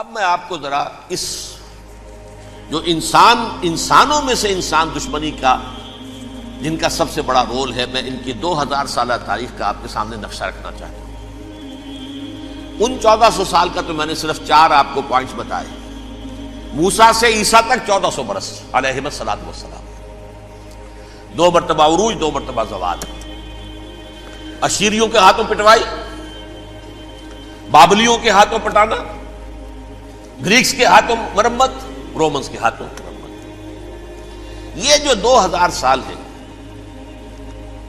اب میں آپ کو ذرا اس جو انسانوں میں سے انسان دشمنی کا جن کا سب سے بڑا رول ہے، میں ان کی 2000 سالہ تاریخ کا آپ کے سامنے نقشہ رکھنا چاہتا ہوں۔ ان 1400 سال کا تو میں نے صرف 4 آپ کو پوائنٹس بتائے۔ موسیٰ سے عیسیٰ تک 1400 برس علیہم الصلاۃ والسلام، 2 مرتبہ عروج، 2 مرتبہ زوال، اشیریوں کے ہاتھوں پٹوائی، بابلیوں کے ہاتھوں پٹانا، گریکس کے ہاتھوں مرمت، رومنز کے ہاتھوں مرمت۔ یہ جو 2000 سال ہیں،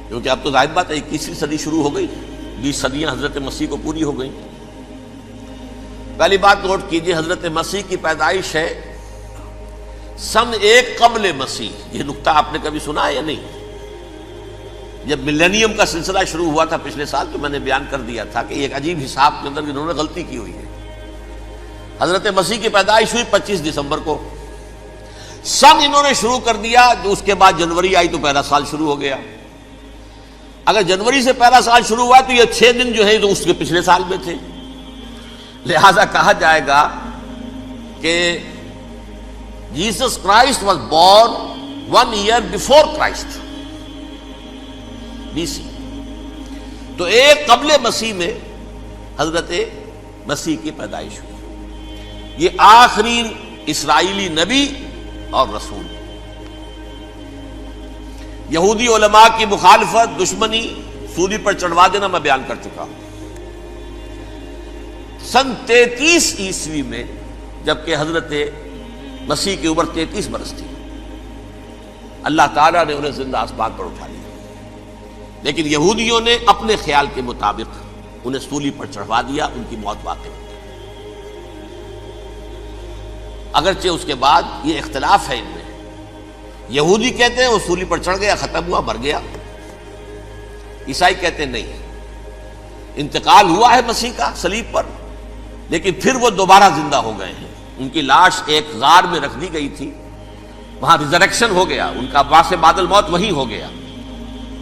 کیونکہ اب تو ظاہر بات ہے 21ویں صدی شروع ہو گئی، 20 صدیاں حضرت مسیح کو پوری ہو گئی۔ پہلی بات نوٹ کیجئے، حضرت مسیح کی پیدائش ہے سن 1 قبل مسیح۔ یہ نقطہ آپ نے کبھی سنا ہے یا نہیں؟ جب ملینیم کا سلسلہ شروع ہوا تھا پچھلے سال، تو میں نے بیان کر دیا تھا کہ ایک عجیب حساب کے اندر انہوں نے غلطی کی ہوئی ہے۔ حضرت مسیح کی پیدائش ہوئی 25 دسمبر کو، سن انہوں نے شروع کر دیا، جو اس کے بعد جنوری آئی تو پہلا سال شروع ہو گیا۔ اگر جنوری سے پہلا سال شروع ہوا تو یہ 6 دن جو ہے تو اس کے پچھلے سال میں تھے، لہذا کہا جائے گا کہ Jesus Christ was born 1 year before Christ, BC۔ تو 1 قبل مسیح میں حضرت مسیح کی پیدائش ہوئی۔ یہ آخری اسرائیلی نبی اور رسول۔ یہودی علماء کی مخالفت، دشمنی، سولی پر چڑھوا دینا میں بیان کر چکا ہوں۔ سن 33 عیسوی میں، جبکہ حضرت مسیح کی عمر 33 برس تھی، اللہ تعالیٰ نے انہیں زندہ آسمان پر اٹھا لیا، لیکن یہودیوں نے اپنے خیال کے مطابق انہیں سولی پر چڑھوا دیا، ان کی موت واقع ہو گئی۔ اگرچہ اس کے بعد یہ اختلاف ہے ان میں، یہودی کہتے ہیں وہ سولی پر چڑھ گیا، ختم ہوا، مر گیا۔ عیسائی کہتے ہیں نہیں، انتقال ہوا ہے مسیح کا صلیب پر، لیکن پھر وہ دوبارہ زندہ ہو گئے ہیں۔ ان کی لاش ایک غار میں رکھ دی گئی تھی، وہاں ریزریکشن ہو گیا، ان کا باعث بعد الموت وہی ہو گیا،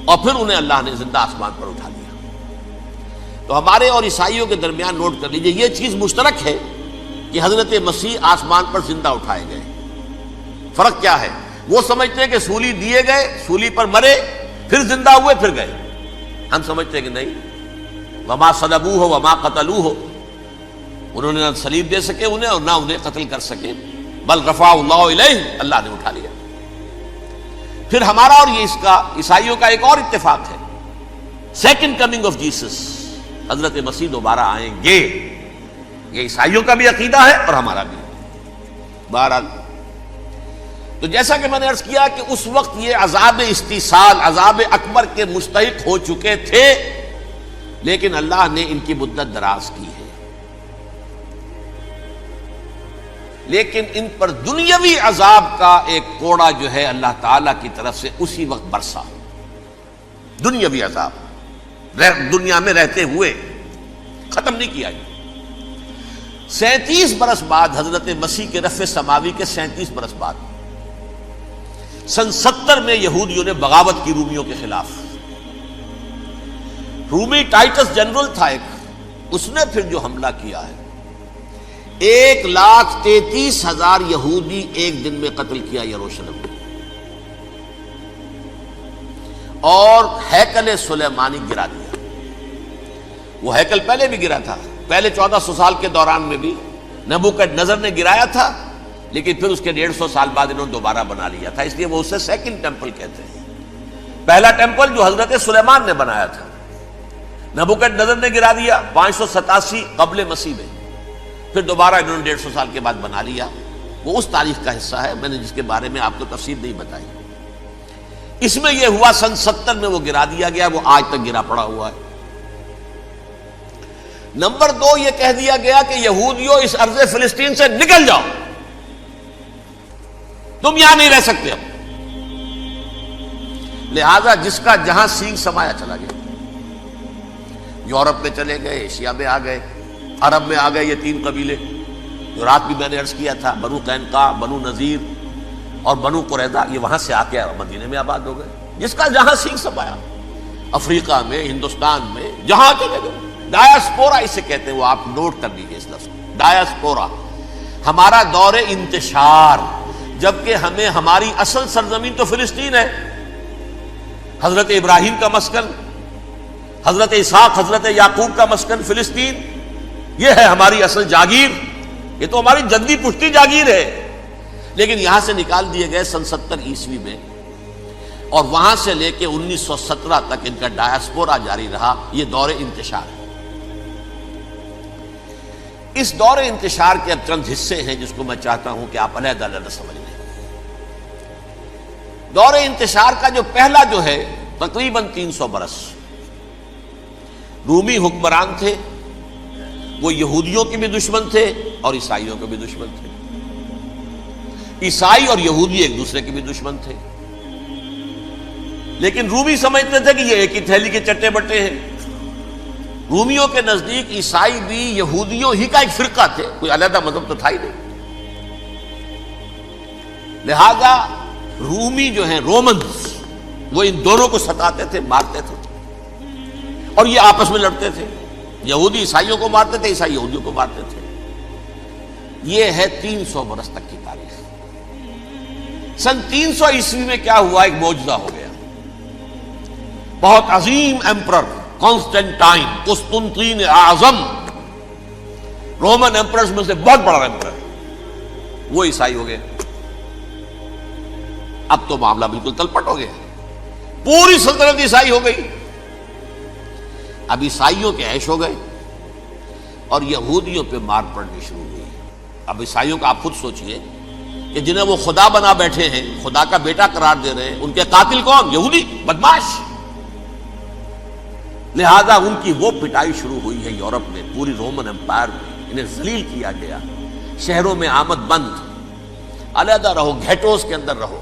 اور پھر انہیں اللہ نے زندہ آسمان پر اٹھا لیا۔ تو ہمارے اور عیسائیوں کے درمیان نوٹ کر لیجئے، یہ چیز مشترک ہے کہ حضرت مسیح آسمان پر زندہ اٹھائے گئے۔ فرق کیا ہے؟ وہ سمجھتے ہیں کہ سولی دیے گئے، سولی پر مرے، پھر زندہ ہوئے، پھر گئے۔ ہم سمجھتے ہیں کہ نہیں، وما صلبوہ وما قتلوہ، انہوں نے نہ صلیب دے سکے انہیں اور نہ انہیں قتل کر سکے، بل رفع اللہ الیہ، اللہ نے اٹھا لیا۔ پھر ہمارا اور یہ اس کا عیسائیوں کا ایک اور اتفاق ہے، سیکنڈ کمنگ آف جیسس، حضرت مسیح دوبارہ آئیں گے۔ یہ عیسائیوں کا بھی عقیدہ ہے اور ہمارا بھی۔ بہرحال تو جیسا کہ میں نے عرض کیا کہ اس وقت یہ عذاب استیصال، عذاب اکبر کے مستحق ہو چکے تھے، لیکن اللہ نے ان کی مدت دراز کی ہے، لیکن ان پر دنیاوی عذاب کا ایک کوڑا جو ہے اللہ تعالیٰ کی طرف سے اسی وقت برسا۔ دنیاوی عذاب دنیا میں رہتے ہوئے ختم نہیں کیا۔ 37 برس بعد، حضرت مسیح کے رفع سماوی کے 37 برس بعد، سن 70 میں یہودیوں نے بغاوت کی رومیوں کے خلاف۔ رومی ٹائٹس جنرل تھا ایک، اس نے پھر جو حملہ کیا ہے، 1,33,000 یہودی ایک دن میں قتل کیا یروشلم میں، اور ہیکل سلیمانی گرا دیا۔ وہ ہیکل پہلے بھی گرا تھا، پہلے 1400 سال کے دوران میں بھی نبوکدنضر نے گرایا تھا، لیکن پھر اس کے 150 سال بعد انہوں نے دوبارہ بنا لیا تھا، اس لیے وہ اسے سیکنڈ ٹیمپل کہتے ہیں۔ پہلا ٹیمپل جو حضرت سلیمان نے بنایا تھا، نبوکدنضر نے گرا دیا 587 قبل مسیح میں، پھر دوبارہ انہوں نے 150 سال کے بعد بنا لیا۔ وہ اس تاریخ کا حصہ ہے، میں نے جس کے بارے میں آپ کو تفصیل نہیں بتائی۔ اس میں یہ ہوا سن 70 میں وہ گرا دیا گیا، وہ آج تک گرا پڑا ہوا ہے۔ نمبر 2، یہ کہہ دیا گیا کہ یہودیوں اس ارض فلسطین سے نکل جاؤ، تم یہاں نہیں رہ سکتے اب۔ لہذا جس کا جہاں سینگ سمایا چلا گیا، یورپ میں چلے گئے، ایشیا میں آ گئے، عرب میں آ گئے، یہ 3 قبیلے جو رات بھی میں نے عرض کیا تھا، بنو قینقاع، بنو نذیر اور بنو قریظہ، یہ وہاں سے آ کے مدینے میں آباد ہو گئے۔ جس کا جہاں سینگ سمایا، افریقہ میں، ہندوستان میں، جہاں چلے گئے، ڈایاسپورا اسے کہتے ہیں، وہ آپ نوٹ کر لیجیے اس لفظ کو، ڈایاسپورا، ہمارا دور انتشار، جبکہ ہمیں ہماری اصل سرزمین تو فلسطین ہے، حضرت ابراہیم کا مسکن، حضرت اسحاق حضرت یعقوب کا مسکن فلسطین، یہ ہے ہماری اصل جاگیر، یہ تو ہماری جدی پشتی جاگیر ہے، لیکن یہاں سے نکال دیے گئے سن 70 عیسوی میں، اور وہاں سے لے کے 1917 تک ان کا ڈایاسپورا جاری رہا۔ یہ دور انتشار ہے۔ اس دور انتشار کے اب چند حصے ہیں جس کو میں چاہتا ہوں کہ آپ علیحدہ علیحدہ سمجھ لیں۔ دور انتشار کا جو پہلا جو ہے تقریباً 300 برس رومی حکمران تھے، وہ یہودیوں کے بھی دشمن تھے اور عیسائیوں کے بھی دشمن تھے، عیسائی اور یہودی ایک دوسرے کے بھی دشمن تھے، لیکن رومی سمجھتے تھے کہ یہ ایک ہی تھیلی کے چٹے بٹے ہیں۔ رومیوں کے نزدیک عیسائی بھی یہودیوں ہی کا ایک فرقہ تھے، کوئی علیحدہ مذہب تو تھا ہی نہیں، لہذا رومی جو ہیں رومنز وہ ان دونوں کو ستاتے تھے، مارتے تھے، اور یہ آپس میں لڑتے تھے، یہودی عیسائیوں کو مارتے تھے، عیسائی یہودیوں کو مارتے تھے۔ یہ ہے 300 برس تک کی تاریخ۔ سن 300 عیسوی میں کیا ہوا؟ ایک معجزہ ہو گیا۔ بہت عظیم ایمپرر کانسٹینٹائن، قسطنطین اعظم، رومن ایمپررز میں سے بہت بڑا ایمپرر، وہ عیسائی ہو گئے۔ اب تو معاملہ بالکل تلپٹ ہو گیا، پوری سلطنت عیسائی ہو گئی۔ اب عیسائیوں کے عیش ہو گئے اور یہودیوں پہ مار پڑنی شروع ہوئی۔ اب عیسائیوں کا آپ خود سوچئے کہ جنہیں وہ خدا بنا بیٹھے ہیں، خدا کا بیٹا قرار دے رہے ہیں، ان کے قاتل کون؟ یہودی بدماش۔ لہذا ان کی وہ پٹائی شروع ہوئی ہے یورپ میں، پوری رومن امپائر میں انہیں ذلیل کیا گیا، شہروں میں آمد بند، علیحدہ رہو، گھیٹوز کے اندر رہو۔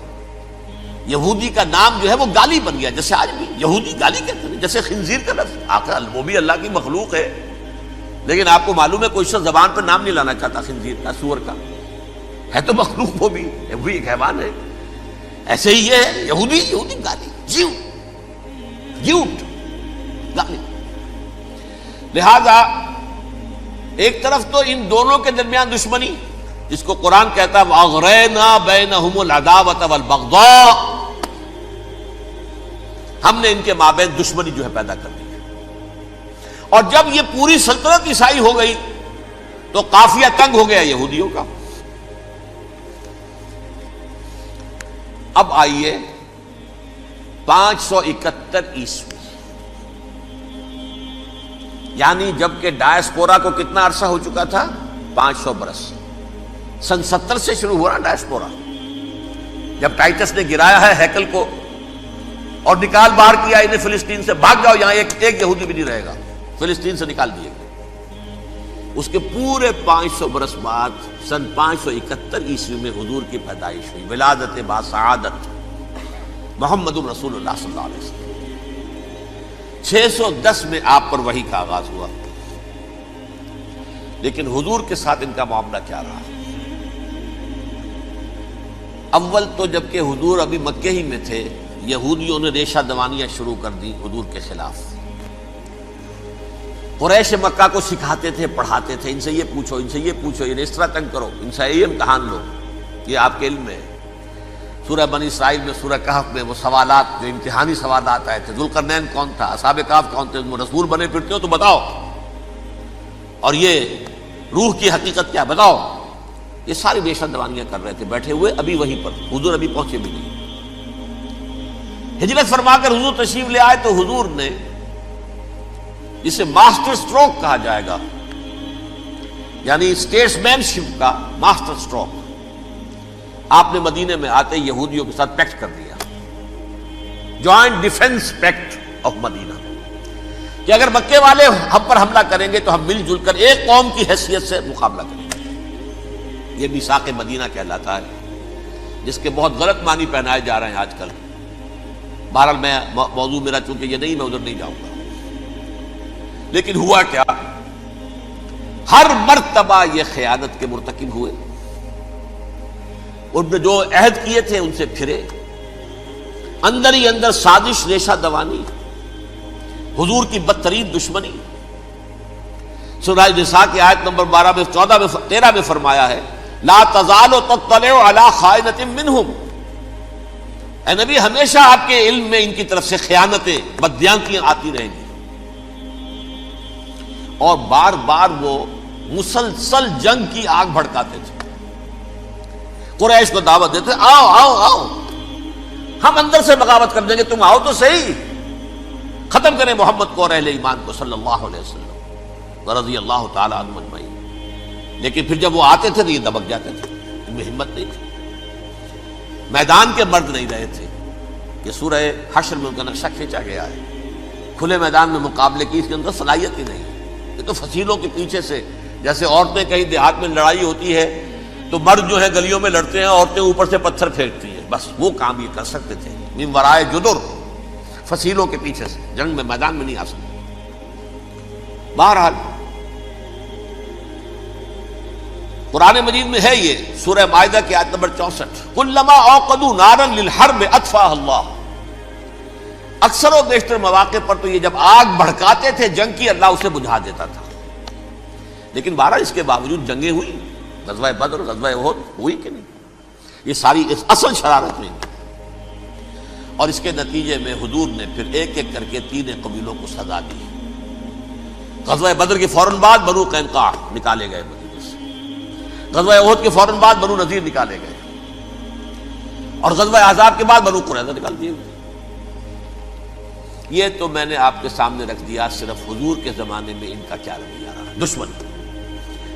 یہودی کا نام جو ہے وہ گالی بن گیا، جیسے آج بھی یہودی گالی کہتے ہیں، جیسے خنزیر کا لفظ، آخر وہ بھی اللہ کی مخلوق ہے، لیکن آپ کو معلوم ہے کوئی شخص زبان پر نام نہیں لانا چاہتا خنزیر کا، سور کا، ہے تو مخلوق، وہ بھی ایک حیوان ہے۔ ایسے ہی یہ ہے یہودی، یہودی گالی، جیوٹ گالی۔ لہذا ایک طرف تو ان دونوں کے درمیان دشمنی، جس کو قرآن کہتا ہے وَأَغْرَيْنَا بَيْنَهُمُ الْعَدَاوَةَ وَالْبَغْضَاءَ، ہم نے ان کے مابین دشمنی جو ہے پیدا کر دی ہے۔ اور جب یہ پوری سلطنت عیسائی ہو گئی تو قافیہ تنگ ہو گیا یہودیوں کا۔ اب آئیے 571 عیسوی، یعنی جب کہ ڈایاسپورا کو کتنا عرصہ ہو چکا تھا؟ 500 برس۔ سن 70 سے شروع ہوا نا ڈایاسپورا، جب ٹائٹس نے گرایا ہے ہیکل کو اور نکال باہر کیا انہیں فلسطین سے، بھاگ جاؤ یہاں ایک یہودی بھی نہیں رہے گا، فلسطین سے نکال دیے گئے۔ اس کے پورے 500 برس بعد سن 571 عیسوی میں حضور کی پیدائش ہوئی، ولادت باسعادت محمد رسول اللہ صلی اللہ علیہ وسلم۔ 610 میں آپ پر وحی کا آغاز ہوا، لیکن حضور کے ساتھ ان کا معاملہ کیا رہا؟ اول تو جبکہ حضور ابھی مکے ہی میں تھے، یہودیوں نے ریشہ دوانیاں شروع کر دی حضور کے خلاف۔ قریش مکہ کو سکھاتے تھے، پڑھاتے تھے، ان سے یہ پوچھو، ان سے یہ پوچھو، انہیں اس طرح تنگ کرو، ان سے یہ امتحان لو، یہ آپ کے علم میں ہے۔ سورہ بنی اسرائیل میں، سورہ کہف میں وہ سوالات، جو امتحانی سوالات آئے تھے، ذوالقرنین کون تھا، اصحاب کہف کون تھے، تم رسول بنے پھرتے ہو تو بتاؤ، اور یہ روح کی حقیقت کیا بتاؤ، یہ ساری ریشہ دوانیاں کر رہے تھے بیٹھے ہوئے ابھی وہیں پر، حضور ابھی پہنچے بھی نہیں۔ ہجرت فرما کر حضور تشریف لے آئے تو حضور نے، جسے ماسٹر سٹروک کہا جائے گا، یعنی اسٹیٹس مین شپ کا ماسٹر سٹروک، آپ نے مدینے میں آتے یہودیوں کے ساتھ پیکٹ کر دیا، جوائنٹ ڈیفنس پیکٹ آف مدینہ، کہ اگر مکے والے ہم پر حملہ کریں گے تو ہم مل جل کر ایک قوم کی حیثیت سے مقابلہ کریں گے۔ یہ میثاق مدینہ کہلاتا ہے، جس کے بہت غلط معنی پہنائے جا رہے ہیں آج کل۔ بہرحال میں موضوع میرا چونکہ یہ نہیں، میں ادھر نہیں جاؤں گا، لیکن ہوا کیا؟ ہر مرتبہ یہ خیانت کے مرتکب ہوئے، ان نے جو عہد کیے تھے ان سے پھرے، اندر ہی اندر سازش، ریشہ دوانی، حضور کی بدترین دشمنی۔ سورہ نساء کی آیت نمبر 12 میں 14 میں 13 میں فرمایا ہے لا تزال تطلع علی خائنۃ منہم، اے نبی ہمیشہ آپ کے علم میں ان کی طرف سے خیانتیں، بددیانتیاں آتی رہیں گی. اور بار بار وہ مسلسل جنگ کی آگ بھڑکاتے تھے. قریش کو دعوت دیتے، آؤ آؤ آؤ ہم اندر سے بغاوت کر دیں گے، تم آؤ تو صحیح، ختم کریں محمد کو اور اہل ایمان کو صلی اللہ علیہ وسلم رضی اللہ تعالی عنہ اجمعین. لیکن پھر جب وہ آتے تھے تو یہ دبک جاتے تھے، ان میں ہمت نہیں تھی، میدان کے مرد نہیں رہے تھے. کہ سورہ حشر میں ان کا نقشہ کھینچا گیا ہے. کھلے میدان میں مقابلے کی اس کے اندر صلاحیت ہی نہیں. یہ تو فصیلوں کے پیچھے سے، جیسے عورتیں کہیں دیہات میں لڑائی ہوتی ہے تو مرد جو ہے گلیوں میں لڑتے ہیں، عورتیں اوپر سے پتھر پھینکتی ہیں، بس وہ کام یہ کر سکتے تھے. من ورائے جدر، فصیلوں کے پیچھے سے، جنگ میں میدان میں نہیں آ سکتے. بہرحال قرآن مجید میں ہے یہ سورہ مائدہ کی آیت نمبر 64، کلما اوقدوا نارا للحرب اطفاها اللہ. اکثر و بیشتر مواقع پر تو یہ جب آگ بھڑکاتے تھے جنگ کی، اللہ اسے بجھا دیتا تھا. لیکن بہرحال اس کے باوجود جنگیں ہوئی، غزوہ بدر، غزوہ احد ہوئی کہ نہیں؟ یہ ساری اس اصل شرارت میں. اور اس کے نتیجے میں حضور نے پھر ایک ایک کر کے 3 قبیلوں کو سزا دی. غزوہ بدر کے فوراً بعد بنو قینقاع نکالے گئے مدینے سے، غزوہ احد کے فوراً بعد بنو نذیر نکالے گئے، اور غزوہ احزاب کے بعد بنو قریظہ نکال دیے گئے. یہ تو میں نے آپ کے سامنے رکھ دیا صرف حضور کے زمانے میں ان کا کیا رویہ رہا. دشمن،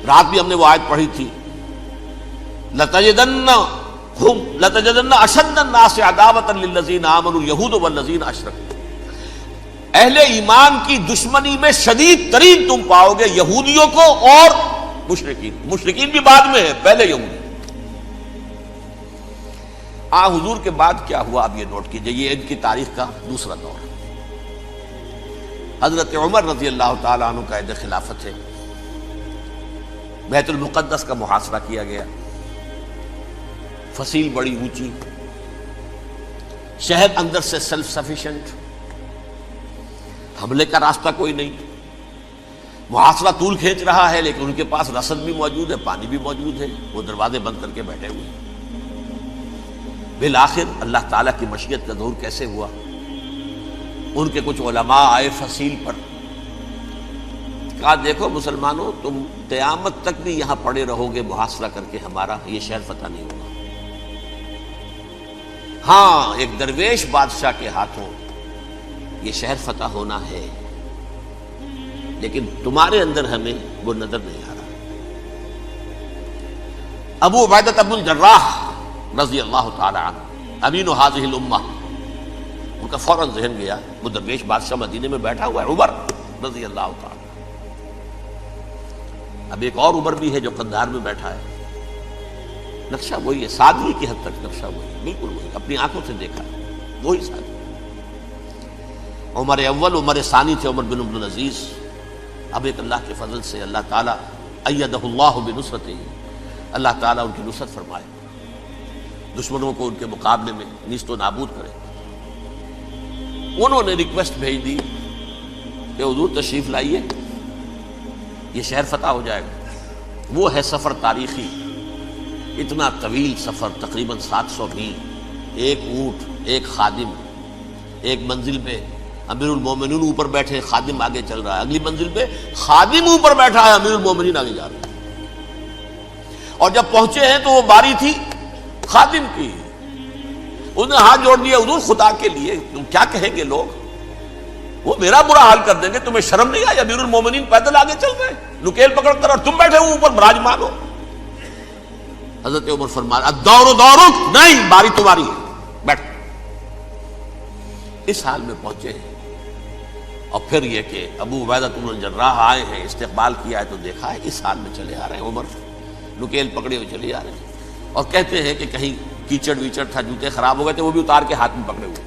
رات بھی ہم نے وہ آیت پڑھی تھی، لَتَجِدَنَّ أَشَدَّ النَّاسِ عَدَاوَةً لِلَّذِينَ آمَنُوا الْيَهُودُ وَالَّذِينَ أَشْرَكُوا. اہل ایمان کی دشمنی میں شدید ترین تم پاؤ گے یہودیوں کو اور مشرکین بھی بعد میں ہے، پہلے یہودی. حضور کے بعد کیا ہوا اب یہ نوٹ کیجئے، یہ ان کی تاریخ کا دوسرا دور. حضرت عمر رضی اللہ تعالیٰ عنہ قائد خلافت ہے. بیت المقدس کا محاصرہ کیا گیا، فصیل بڑی اونچی، شہر اندر سے سیلف سفیشینٹ، حملے کا راستہ کوئی نہیں. محاصرہ طول کھینچ رہا ہے لیکن ان کے پاس رسد بھی موجود ہے، پانی بھی موجود ہے، وہ دروازے بند کر کے بیٹھے ہوئے. بالآخر اللہ تعالیٰ کی مشیت کا ظہور کیسے ہوا؟ ان کے کچھ علماء آئے فصیل پر، کہا دیکھو مسلمانوں، تم قیامت تک بھی یہاں پڑے رہو گے محاصرہ کر کے، ہمارا یہ شہر فتح نہیں ہوگا. ہاں ایک درویش بادشاہ کے ہاتھوں یہ شہر فتح ہونا ہے، لیکن تمہارے اندر ہمیں وہ نظر نہیں آ رہا. ابو عبیدہ بن الجراح رضی اللہ تعالی عنہ، امین هذه الامہ، ان کا فوراً ذہن گیا وہ درویش بادشاہ مدینے میں بیٹھا ہوا ہے، عمر رضی اللہ تعالی. اب ایک اور عمر بھی ہے جو قندھار میں بیٹھا ہے. نقشہ وہی ہے، سادگی کی حد تک نقشہ وہی ہے، بالکل وہی، اپنی آنکھوں سے دیکھا ہے وہی سادگی. عمر اول، عمر ثانی تھے عمر بن عبد العزیز. اب ایک اللہ کے فضل سے اللہ تعالیٰ ایدہ اللہ بنصرتہ، اللہ تعالیٰ ان کی نصرت فرمائے، دشمنوں کو ان کے مقابلے میں نیست و نابود کرے. انہوں نے ریکویسٹ بھیج دی کہ حضور تشریف لائیے، یہ شہر فتح ہو جائے گا. وہ ہے سفر تاریخی، اتنا طویل سفر، تقریباً 700 میل، ایک اونٹ، ایک خادم، ایک منزل پہ امیر المومنین اوپر بیٹھے، خادم آگے چل رہا ہے، اگلی منزل پہ خادم اوپر بیٹھا ہے، امیر المومنین آگے جا رہے ہیں. اور جب پہنچے ہیں تو وہ باری تھی خادم کی. انہوں نے ہاتھ جوڑ دیا، حضور خدا کے لیے تم کیا کہیں گے لوگ، وہ میرا برا حال کر دیں گے، تمہیں شرم نہیں آئی؟ امیر المومنین پیدل آگے چل رہے ہیں نکیل پکڑ کر، اور تم بیٹھے ہو اوپر براجمان ہو. حضرت عمر فرمایا الدور دورک، نہیں باری تمہاری ہے، بیٹھ. اس حال میں پہنچے ہیں. اور پھر یہ کہ ابو عبیدہ بن الجراح آئے ہیں، استقبال کیا ہے تو دیکھا ہے اس حال میں چلے آ رہے ہیں. عمر نکیل پکڑے ہوئے چلے آ رہے ہیں، اور کہتے ہیں کہ کہیں کیچڑ ویچڑ تھا، جوتے خراب ہو گئے تھے، وہ بھی اتار کے ہاتھ میں پکڑے ہوئے،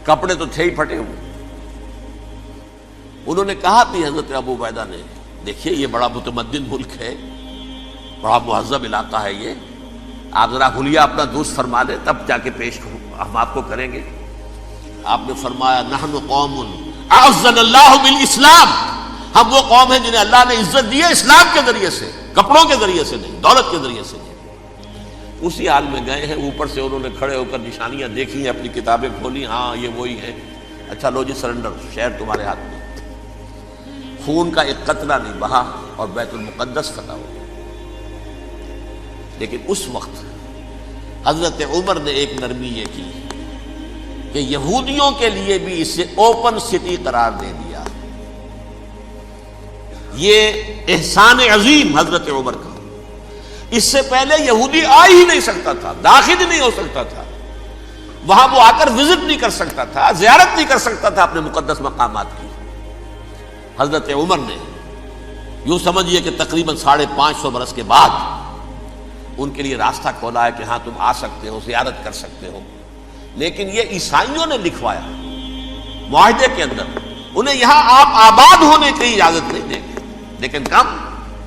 کپڑے تو تھے ہی پھٹے ہوئے. انہوں نے کہا بھی حضرت ابو عبیدہ نے، دیکھیے یہ بڑا متمدن ملک ہے، بڑا مہذب علاقہ ہے یہ، آپ ذرا حلیہ اپنا درست فرما لیں تب جا کے پیش ہم آپ کو کریں گے. آپ نے فرمایا نحن قوم اعزنا اللہ بالاسلام ہم وہ قوم ہیں جنہیں اللہ نے عزت دی ہے اسلام کے ذریعے سے، کپڑوں کے ذریعے سے نہیں، دولت کے ذریعے سے نہیں۔ اسی حال میں گئے ہیں، اوپر سے انہوں نے کھڑے ہو کر نشانیاں دیکھی ہیں، اپنی کتابیں کھولی، ہاں یہ وہی ہے، اچھا لو جی سرنڈر، شہر تمہارے ہاتھ میں۔ خون کا ایک قطرہ نہیں بہا اور بیت المقدس فتح ہو گیا۔ لیکن اس وقت حضرت عمر نے ایک نرمی یہ کی کہ یہودیوں کے لیے بھی اسے اوپن سٹی قرار دے دیا۔ یہ احسان عظیم حضرت عمر کا، اس سے پہلے یہودی آ ہی نہیں سکتا تھا، داخل ہی نہیں ہو سکتا تھا، وہاں وہ آ کر وزٹ نہیں کر سکتا تھا، زیارت نہیں کر سکتا تھا اپنے مقدس مقامات کی۔ حضرت عمر نے یوں سمجھیے کہ تقریباً 550 برس کے بعد ان کے لیے راستہ کھولا ہے کہ ہاں تم آ سکتے ہو، زیارت کر سکتے ہو۔ لیکن یہ عیسائیوں نے لکھوایا معاہدے کے اندر، انہیں یہاں آپ آباد ہونے کی اجازت نہیں دیں گے، لیکن کم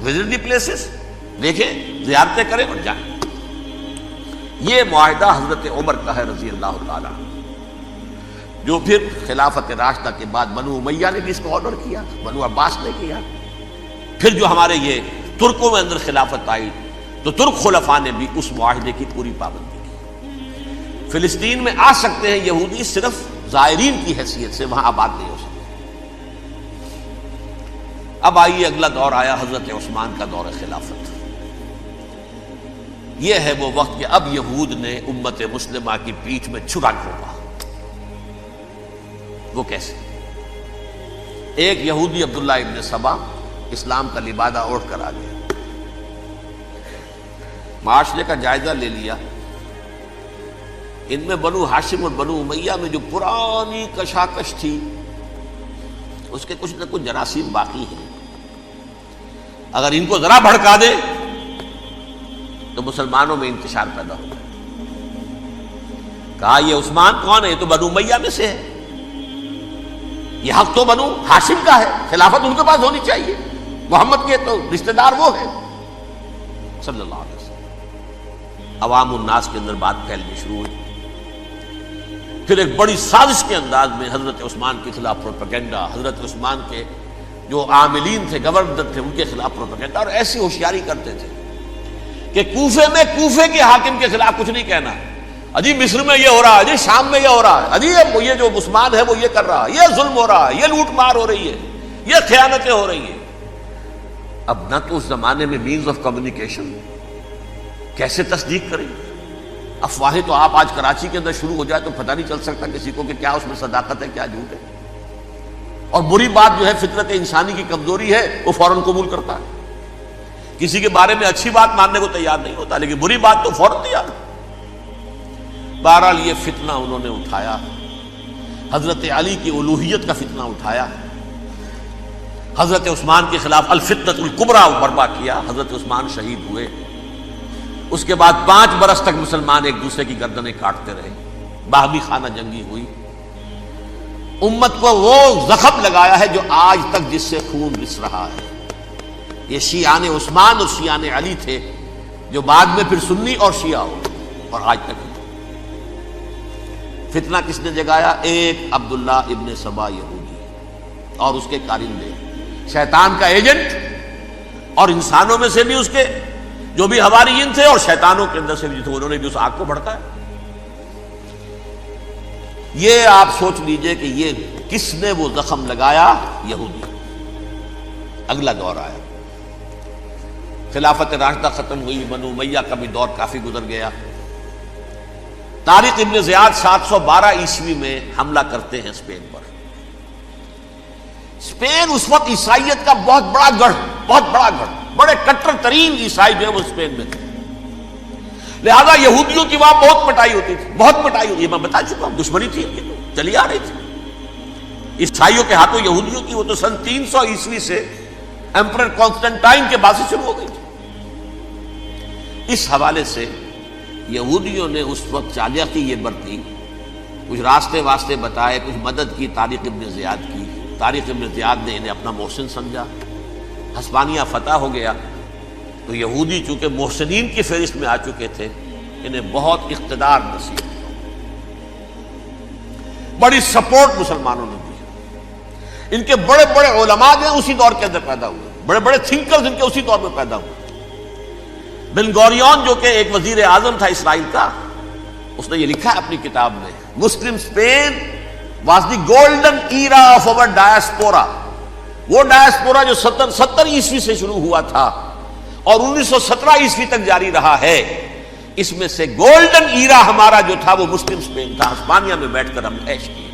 وزٹ دی پلیسز، دیکھیں زیارتیں کریں اور جائیں۔ یہ معاہدہ حضرت عمر کا ہے رضی اللہ تعالیٰ، جو پھر خلافت راشدہ کے بعد بنو امیہ نے بھی اس کو آنر کیا، بنو عباس نے کیا۔ پھر جو ہمارے یہ ترکوں میں اندر خلافت آئی تو ترک خلفاء نے بھی اس معاہدے کی پوری پابندی کی۔ فلسطین میں آ سکتے ہیں یہودی صرف زائرین کی حیثیت سے، وہاں آباد نہیں ہو سکتے۔ اب آئیے اگلا دور آیا حضرت عثمان کا دور خلافت۔ یہ ہے وہ وقت کہ اب یہود نے امت مسلمہ کی پیٹھ میں چھرا گھونپا۔ وہ کیسے؟ ایک یہودی عبداللہ ابن سبا اسلام کا لبادہ اوڑھ کر آ گیا، معاشرے کا جائزہ لے لیا، ان میں بنو ہاشم اور بنو امیہ میں جو پرانی کشاکش تھی اس کے کچھ نہ کچھ جراثیم باقی ہیں، اگر ان کو ذرا بھڑکا دے تو مسلمانوں میں انتشار پیدا ہوگا۔ کہا یہ عثمان کون ہے؟ یہ تو بنو امیہ میں سے ہے، یہ حق تو بنو ہاشم کا ہے، خلافت ان کے پاس ہونی چاہیے، محمد کے تو رشتہ دار وہ ہیں صلی اللہ علیہ وسلم۔ عوام الناس کے اندر بات پھیلنی شروع ہوئی۔ پھر ایک بڑی سازش کے انداز میں حضرت عثمان کے خلاف پروپیگنڈا، حضرت عثمان کے جو عاملین تھے، گورنر تھے، ان کے خلاف پروپیگنڈا، اور ایسی ہوشیاری کرتے تھے کہ کوفے میں کوفے کے حاکم کے خلاف کچھ نہیں کہنا، اجی مصر میں یہ ہو رہا ہے، اجی شام میں یہ ہو رہا ہے، اجی یہ جو عثمان ہے وہ یہ کر رہا ہے، یہ ظلم ہو رہا ہے، یہ لوٹ مار ہو رہی ہے، یہ خیانتیں ہو رہی ہیں۔ اب نہ تو اس زمانے میں مینز آف کمیونیکیشن، کیسے تصدیق کریں؟ افواہیں تو آپ آج کراچی کے اندر شروع ہو جائے تو پتہ نہیں چل سکتا کسی کو کہ کیا اس میں صداقت ہے کیا جھوٹ ہے، اور بری بات جو ہے فطرت انسانی کی کمزوری ہے وہ فوراً قبول کرتا ہے، کسی کے بارے میں اچھی بات ماننے کو تیار نہیں ہوتا، لیکن بری بات تو فوراً تیار۔ بہرحال یہ فتنہ انہوں نے اٹھایا، حضرت علی کی الوہیت کا فتنہ اٹھایا، حضرت عثمان کے خلاف الفتنۃ الکبریٰ برپا کیا، حضرت عثمان شہید ہوئے۔ اس کے بعد 5 برس تک مسلمان ایک دوسرے کی گردنیں کاٹتے رہے، باہمی خانہ جنگی ہوئی، امت کو وہ زخم لگایا ہے جو آج تک جس سے خون رس رہا ہے۔ یہ شیعان عثمان اور شیعان علی تھے جو بعد میں پھر سنی اور شیعہ ہو، اور آج تک فتنہ کس نے جگایا؟ ایک عبداللہ ابن سبا یہودی اور اس کے کارندے، شیطان کا ایجنٹ، اور انسانوں میں سے بھی اس کے جو بھی حواریین تھے اور شیطانوں کے اندر سے بھی تھے، انہوں نے بھی اس آگ کو بھڑکایا۔ یہ آپ سوچ لیجئے کہ یہ کس نے وہ زخم لگایا؟ یہودی۔ اگلا دور آیا، خلافت راشدہ ختم ہوئی، بنو امیہ کا بھی دور کافی گزر گیا۔ طارق ابن زیاد 712 عیسوی میں حملہ کرتے ہیں اسپین پر۔ اسپین اس وقت عیسائیت کا بہت بڑا گڑھ، بڑے کٹر ترین عیسائی جو ہے وہ اسپین میں تھے، لہذا یہودیوں کی وہاں بہت پٹائی ہوتی تھی، یہ میں بتا چکا ہوں، دشمنی تھی ان کی تو چلی آ رہی تھی عیسائیوں کے ہاتھوں یہودیوں کی، وہ تو سن 300 عیسوی سے ایمپرر کانسٹنٹائن کے بعد سے شروع ہو گئی تھی۔ اس حوالے سے یہودیوں نے اس وقت چالاکی یہ برتی، کچھ راستے واسطے بتائے، کچھ مدد کی طارق ابن زیاد کی۔ طارق ابن زیاد نے انہیں اپنا محسن سمجھا، ہسپانیہ فتح ہو گیا تو یہودی چونکہ محسنین کی فہرست میں آ چکے تھے، انہیں بہت اقتدار نصیب ہوا، بڑی سپورٹ مسلمانوں نے دی۔ ان کے بڑے بڑے علماء جو ہیں اسی دور کے اندر پیدا ہوئے، بڑے بڑے تھنکرز ان کے اسی دور میں پیدا ہوئے۔ بن گوریون جو کہ ایک وزیر اعظم تھا اسرائیل کا، اس نے یہ لکھا ہے اپنی کتاب میں، Muslim Spain was the golden era of our diaspora, وہ ڈائسپورا جو 70 عیسوی سے شروع ہوا تھا اور 1917 عیسوی تک جاری رہا ہے، اس میں سے گولڈن ایرا ہمارا جو تھا وہ مسلم اسپین تھا، ہسپانیہ میں بیٹھ کر ہم عیش کیے۔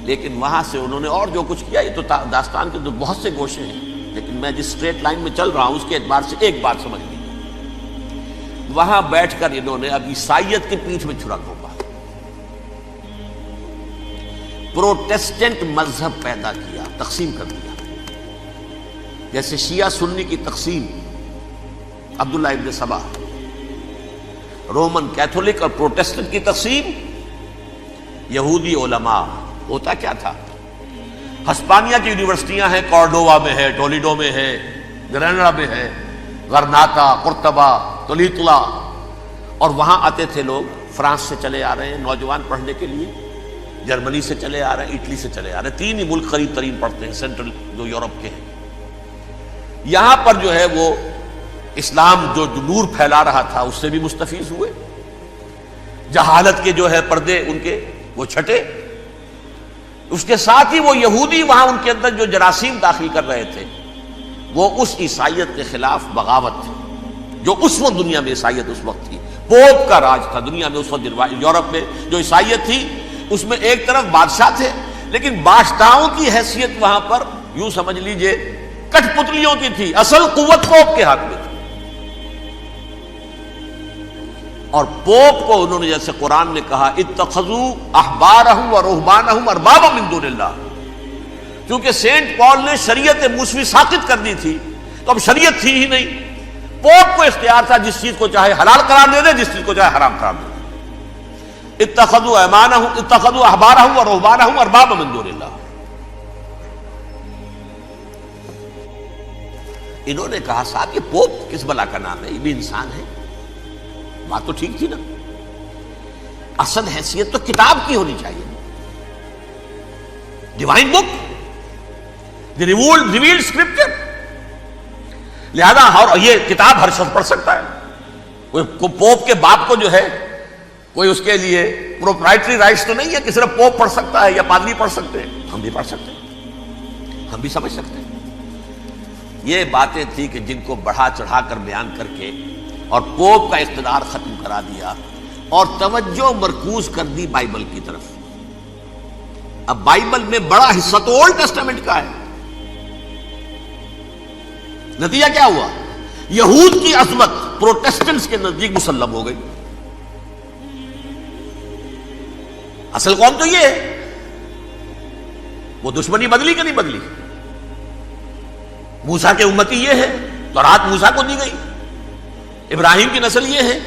لیکن وہاں سے انہوں نے اور جو کچھ کیا، یہ تو داستان کے تو بہت سے گوشے ہیں، لیکن میں جس اسٹریٹ لائن میں چل رہا ہوں اس کے اعتبار سے ایک بات سمجھ لیجیے، وہاں بیٹھ کر انہوں نے اب عیسائیت کی پیٹھ میں چھرا گھونپا، پروٹیسٹنٹ مذہب پیدا کیا، تقسیم کر دیا، جیسے شیعہ سنی کی تقسیم، عبداللہ ابن سبا، رومن کیتھولک اور پروٹیسٹنٹ کی تقسیم، یہودی علماء۔ ہوتا کیا تھا، ہسپانیہ کی یونیورسٹیاں ہیں، کارڈووا میں ہے، ٹولیڈو میں ہے، گریناڈا میں ہے، غرناطہ، قرطبہ، تولیتلا، اور وہاں آتے تھے لوگ، فرانس سے چلے آ رہے ہیں نوجوان پڑھنے کے لیے، جرمنی سے چلے آ رہے ہیں، اٹلی سے چلے آ رہے ہیں، 3 ہی ملک قریب ترین پڑھتے ہیں سینٹرل جو یورپ کے ہیں۔ یہاں پر جو ہے وہ اسلام جو نور پھیلا رہا تھا اس سے بھی مستفیض ہوئے، جہالت کے جو ہے پردے ان کے وہ چھٹے، اس کے ساتھ ہی وہ یہودی وہاں ان کے اندر جو جراثیم داخل کر رہے تھے وہ اس عیسائیت کے خلاف بغاوت تھی، جو اس وقت دنیا میں عیسائیت اس وقت تھی، پوپ کا راج تھا دنیا میں اس وقت۔ یورپ میں جو عیسائیت تھی اس میں ایک طرف بادشاہ تھے، لیکن بادشاہوں کی حیثیت وہاں پر یوں سمجھ لیجئے کٹ پتلیوں کی تھی، اصل قوت پوپ کے ہاتھ میں تھی۔ اور پوپ کو انہوں نے جیسے قرآن نے کہا اتخذوا احبارهم ورهبانهم اربابا من دون اللہ، کیونکہ سینٹ پال نے شریعت موسوی ساقط کر دی تھی تو اب شریعت تھی ہی نہیں، پوپ کو اختیار تھا جس چیز کو چاہے حلال قرار دے دے، جس چیز کو چاہے حرام قرار دے دے۔ اتخذوا احبارهم ورهبانهم اربابا من دون اللہ۔ انہوں نے کہا صاحب یہ پوپ کس بلا کا نام ہے، یہ بھی انسان ہے، بات تو ٹھیک تھی نا، اصل حیثیت تو کتاب کی ہونی چاہیے، ڈیوائن بک، دی ریویلڈ اسکرپچر، لہذا یہ کتاب ہر شخص پڑھ سکتا ہے، کوئی پوپ کے باپ کو جو ہے کوئی اس کے لیے پروپرائٹری رائٹس تو نہیں ہے کہ صرف پوپ پڑھ سکتا ہے یا پادری پڑھ سکتے ہیں، ہم بھی پڑھ سکتے ہیں، ہم بھی سمجھ سکتے ہیں۔ یہ باتیں تھی کہ جن کو بڑھا چڑھا کر بیان کر کے اور پوپ کا اقتدار ختم کرا دیا اور توجہ مرکوز کر دی بائبل کی طرف۔ اب بائبل میں بڑا حصہ تو اولڈ ٹیسٹامنٹ کا ہے، نتیجہ کیا ہوا، یہود کی عظمت پروٹیسٹنٹس کے نزدیک مسلم ہو گئی۔ اصل قوم تو یہ ہے، وہ دشمنی بدلی کہ نہیں بدلی، موسیٰ کے امتی یہ ہے، تورات موسیٰ کو دی گئی، ابراہیم کی نسل یہ ہے،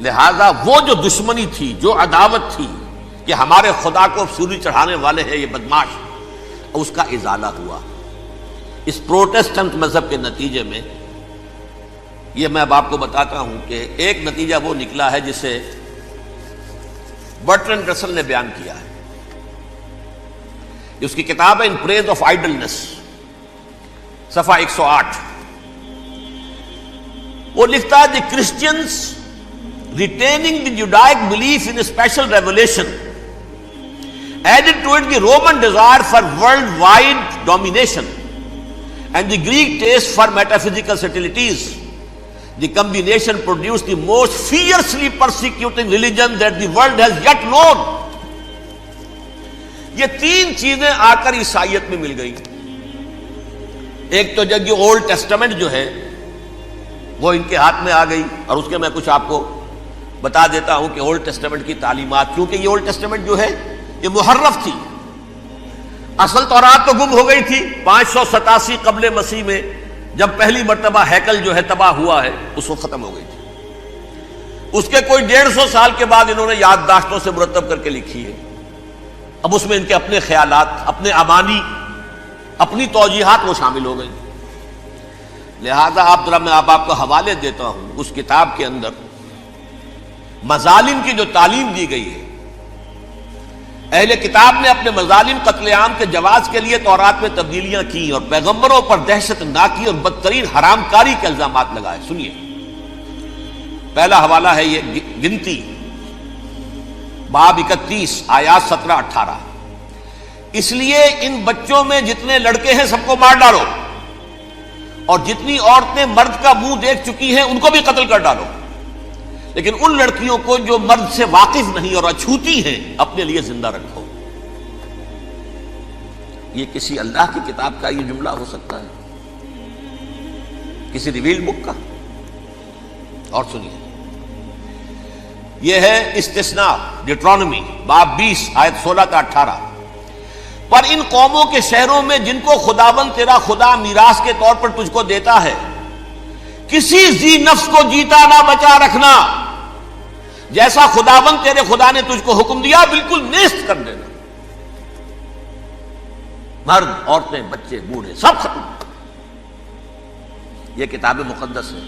لہذا وہ جو دشمنی تھی، جو عداوت تھی کہ ہمارے خدا کو سولی چڑھانے والے ہیں یہ بدماش، اس کا ازالہ ہوا اس پروٹیسٹنٹ مذہب کے نتیجے میں۔ یہ میں اب آپ کو بتاتا ہوں کہ ایک نتیجہ وہ نکلا ہے جسے برٹرنڈ رسل نے بیان کیا ہے، اس کی کتاب ہے ان پریز آف آئیڈلنس، صفحہ 108۔ وہ لکھتا ہے the Christians retaining the Judaic belief in special revelation added to it the Roman desire for worldwide domination and the Greek taste for metaphysical subtleties. The combination produced the most fiercely persecuting religion that the world has yet known. یہ 3 چیزیں آ کر عیسائیت میں مل گئی۔ ایک تو جب یہ اولڈ ٹیسٹامنٹ جو ہے وہ ان کے ہاتھ میں آ گئی، اور اس کے میں کچھ آپ کو بتا دیتا ہوں کہ اولڈ ٹیسٹامنٹ کی تعلیمات، کیونکہ یہ اولڈ ٹیسٹامنٹ جو ہے یہ محرف تھی، اصل تورات تو گم ہو گئی تھی 587 قبل مسیح میں، جب پہلی مرتبہ ہیکل جو ہے تباہ ہوا ہے اس وقت ختم ہو گئی تھی۔ اس کے کوئی 150 سال کے بعد انہوں نے یادداشتوں سے مرتب کر کے لکھی ہے، اب اس میں ان کے اپنے خیالات، اپنے امانی، اپنی توجیحات وہ شامل ہو گئی۔ لہذا میں آپ کو حوالے دیتا ہوں، اس کتاب کے اندر مظالم کی جو تعلیم دی گئی ہے، اہل کتاب نے اپنے مظالم قتل عام کے جواز کے لیے تورات میں تبدیلیاں کی اور پیغمبروں پر دہشت ناکی اور بدترین حرام کاری کے الزامات لگائے. سنیے، پہلا حوالہ ہے یہ گنتی باب 31 آیات 17-18. اس لیے ان بچوں میں جتنے لڑکے ہیں سب کو مار ڈالو، اور جتنی عورتیں مرد کا منہ دیکھ چکی ہیں ان کو بھی قتل کر ڈالو، لیکن ان لڑکیوں کو جو مرد سے واقف نہیں اور اچھوتی ہیں اپنے لیے زندہ رکھو. یہ کسی اللہ کی کتاب کا یہ جملہ ہو سکتا ہے؟ کسی ریویل بک کا؟ اور سنیے، یہ ہے استثناء ڈیٹرانومی باب 20 آیت 16-18. پر ان قوموں کے شہروں میں جن کو خداوند تیرا خدا میراث کے طور پر تجھ کو دیتا ہے، کسی ذی نفس کو جیتا نہ بچا رکھنا، جیسا خداوند تیرے خدا نے تجھ کو حکم دیا بالکل نیست کر دینا. مرد، عورتیں، بچے، بوڑھے سب ختم. یہ کتاب مقدس ہے.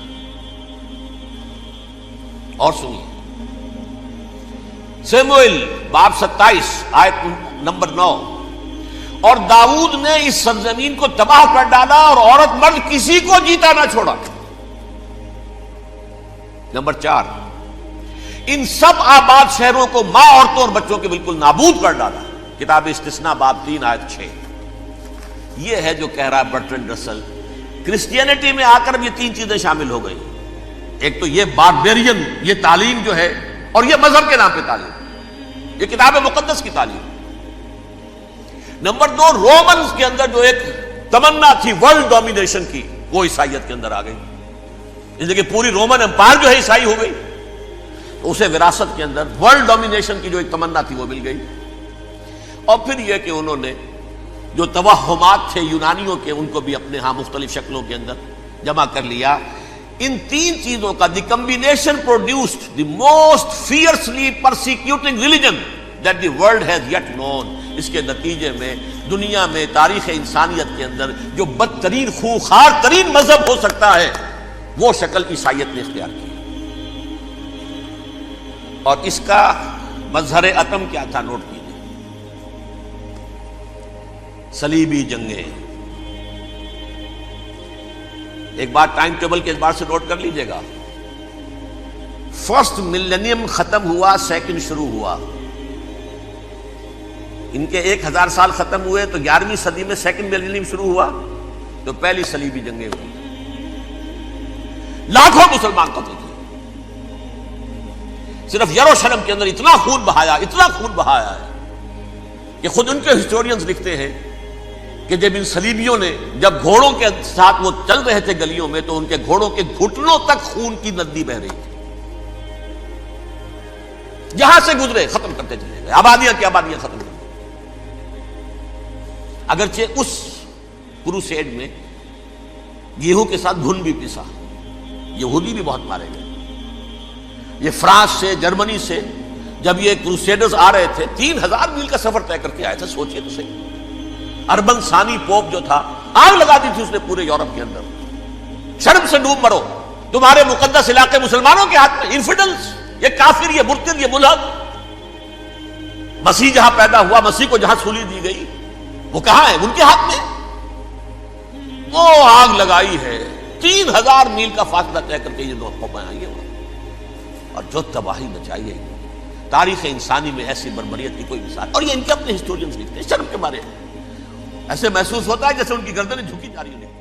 اور سنیے، سموئیل باب 27 آیت نمبر 9. اور داؤد نے اس سرزمین کو تباہ کر ڈالا اور عورت مرد کسی کو جیتا نہ چھوڑا. نمبر 4، ان سب آباد شہروں کو ماں، عورتوں اور بچوں کے بالکل نابود کر ڈالا. کتاب استثناء باب 3 آیت 6. یہ ہے جو کہہ رہا ہے برٹرنڈ رسل، کرسچینٹی میں آ کر اب یہ تین چیزیں شامل ہو گئی. ایک تو یہ باربیرین یہ تعلیم جو ہے، اور یہ مذہب کے نام پہ تعلیم، یہ کتاب مقدس کی تعلیم. نمبر 2، رومنز کے اندر جو ایک تمنا تھی ورلڈ ڈومینیشن کی، وہ عیسائیت کے اندر آ گئی. اس لیے کہ پوری رومن امپائر جو ہے عیسائی ہو گئی، تو اسے وراثت کے اندر ورلڈ ڈومینیشن کی جو ایک تمنا تھی وہ مل گئی. اور پھر یہ کہ انہوں نے جو توہمات تھے یونانیوں کے، ان کو بھی اپنے ہاں مختلف شکلوں کے اندر جمع کر لیا. ان تین چیزوں کا the combination produced the most fiercely persecuting religion that the world has yet known. اس کے نتیجے میں دنیا میں تاریخ انسانیت کے اندر جو بدترین خوخار ترین مذہب ہو سکتا ہے وہ شکل عیسائیت نے اختیار کی. اور اس کا مظہر عتم کیا تھا؟ نوٹ کیجیے، صلیبی جنگیں. ایک بات ٹائم ٹیبل کے اعتبار سے نوٹ کر لیجئے گا. فرسٹ ملینیم ختم ہوا، سیکنڈ شروع ہوا. ان کے 1000 سال ختم ہوئے تو 11ویں صدی میں سیکنڈ ملینیم شروع ہوا، تو پہلی صلیبی جنگیں ہوئی. لاکھوں مسلمان قتل ہوئے. صرف یروشلم کے اندر اتنا خون بہایا ہے کہ خود ان کے ہسٹورینز لکھتے ہیں کہ جب ان صلیبیوں نے جب گھوڑوں کے ساتھ وہ چل رہے تھے گلیوں میں، تو ان کے گھوڑوں کے گھٹنوں تک خون کی ندی بہ رہی تھی. جہاں سے گزرے ختم کرتے چلے گئے، آبادیاں کی آبادیاں ختم کر. اگرچہ اس کروسیڈ میں گیہوں کے ساتھ گھن بھی پسا، یہودی بھی بہت مارے گئے. یہ فرانس سے، جرمنی سے جب یہ کروسیڈرز آ رہے تھے، 3000 میل کا سفر طے کر کے آئے تھے. سوچئے تو صحیح. اربن ثانی پوپ جو تھا، آگ لگا دی تھی اس نے پورے یورپ کے اندر. شرم سے ڈوب مرو، تمہارے مقدس علاقے مسلمانوں کے ہاتھ میں. انفیڈلز، یہ کافر، یہ مرتد، یہ ملحد. مسیح جہاں پیدا ہوا، مسیح کو جہاں سولی دی گئی، وہ کہاں ہے؟ ان کے ہاتھ میں. وہ آگ لگائی ہے. 3000 میل کا فاصلہ طے کر کے یہ دو قومیں آئی ہیں، اور جو تباہی مچائی ہے. تاریخ انسانی میں ایسی بربریت کی کوئی مثال. اور یہ ان کے اپنے ہسٹورینز لکھتے ہیں. شرم کے مارے ایسے محسوس ہوتا ہے جیسے ان کی گردنیں جھکی جا رہی ہیں.